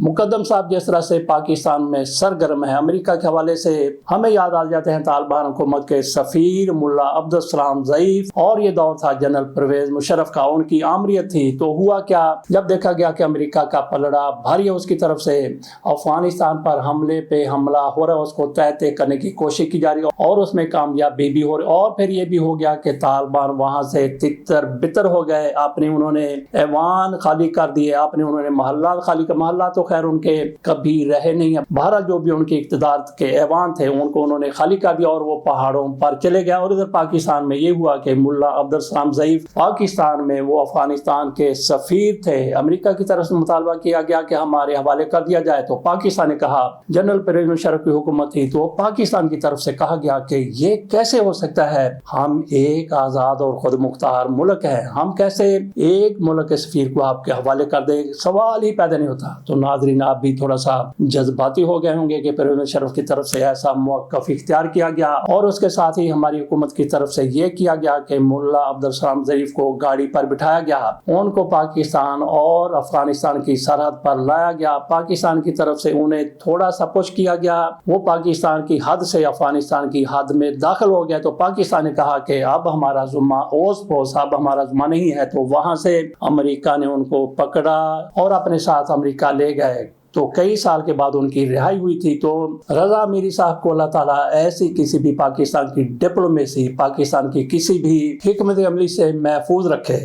मुकद्दम साहब जिस तरह से पाकिस्तान में सरगर्म है, अमेरिका के हवाले से हमें याद आ जाते हैं तालिबान हुकूमत के सफीर मुल्ला अब्दुल सलाम ज़ईफ, और ये दौर था जनरल परवेज मुशर्रफ का, उनकी आमरीत थी। तो हुआ क्या, जब देखा गया कि अमेरिका का पलड़ा भारी है उसकी तरफ से, अफगानिस्तान पर हमले पे हमला हो रहा है, उसको तय करने की कोशिश की जा रही है और उसमें कामयाबी भी हो रही, और फिर ये भी हो गया कि तालिबान वहां से तितर बितर हो गए। आपने उन्होंने ऐवान खाली कर दिए, आपने उन्होंने महल्ला खाली कर, महल्ला तो खैर उनके कभी रहे नहीं है, भारत जो भी उनके इक़्तिदार के ऐवान थे उनको उन्होंने खाली कर दिया और वो पहाड़ों पर चले गए। और इधर पाकिस्तान में ये हुआ कि मुल्ला अब्दुल सलाम ज़ईफ पाकिस्तान में वो अफगानिस्तान के सफीर थे, अमेरिका की तरफ से मुतालबा किया गया कि हमारे हवाले कर दिया जाए। तो पाकिस्तान ने कहा, जनरल परवेज मुशर्रफ की हुकूमत थी, तो पाकिस्तान की तरफ से कहा गया कि ये कैसे हो सकता है, हम एक आज़ाद और खुद मुख्तार मुल्क है, हम कैसे एक मुल्क के सफीर को आपके हवाले कर दे, सवाल ही पैदा नहीं होता। तो नाज़रीन आप भी थोड़ा सा जज्बाती हो गए होंगे कि परवेज मुशर्रफ की तरफ से ऐसा मौक़िफ़ इख्तियार किया गया, और उसके साथ ही हमारी हुकूमत की तरफ से ये किया गया कि मुल्ला अब्दुल सलाम ज़ईफ को गाड़ी पर बिठाया गया, उनको पाकिस्तान और अफगानिस्तान की सरहद पर लाया गया, पाकिस्तान की तरफ से उन्हें थोड़ा सा पुश किया गया, वो पाकिस्तान की हद से अफगानिस्तान की हद में दाखिल हो गया। तो पाकिस्तान ने कहा कि अब हमारा जुम्मा ओस पोस, अब हमारा जुम्मा नहीं है। तो वहां से अमेरिका ने उनको पकड़ा और अपने साथ अमेरिका ले गए। तो कई साल के बाद उनकी रिहाई हुई थी। तो रज़ा मीरी साहब को अल्लाह ताला ऐसी किसी भी पाकिस्तान की डिप्लोमेसी, पाकिस्तान की किसी भी हिकमत अमली से महफूज रखे।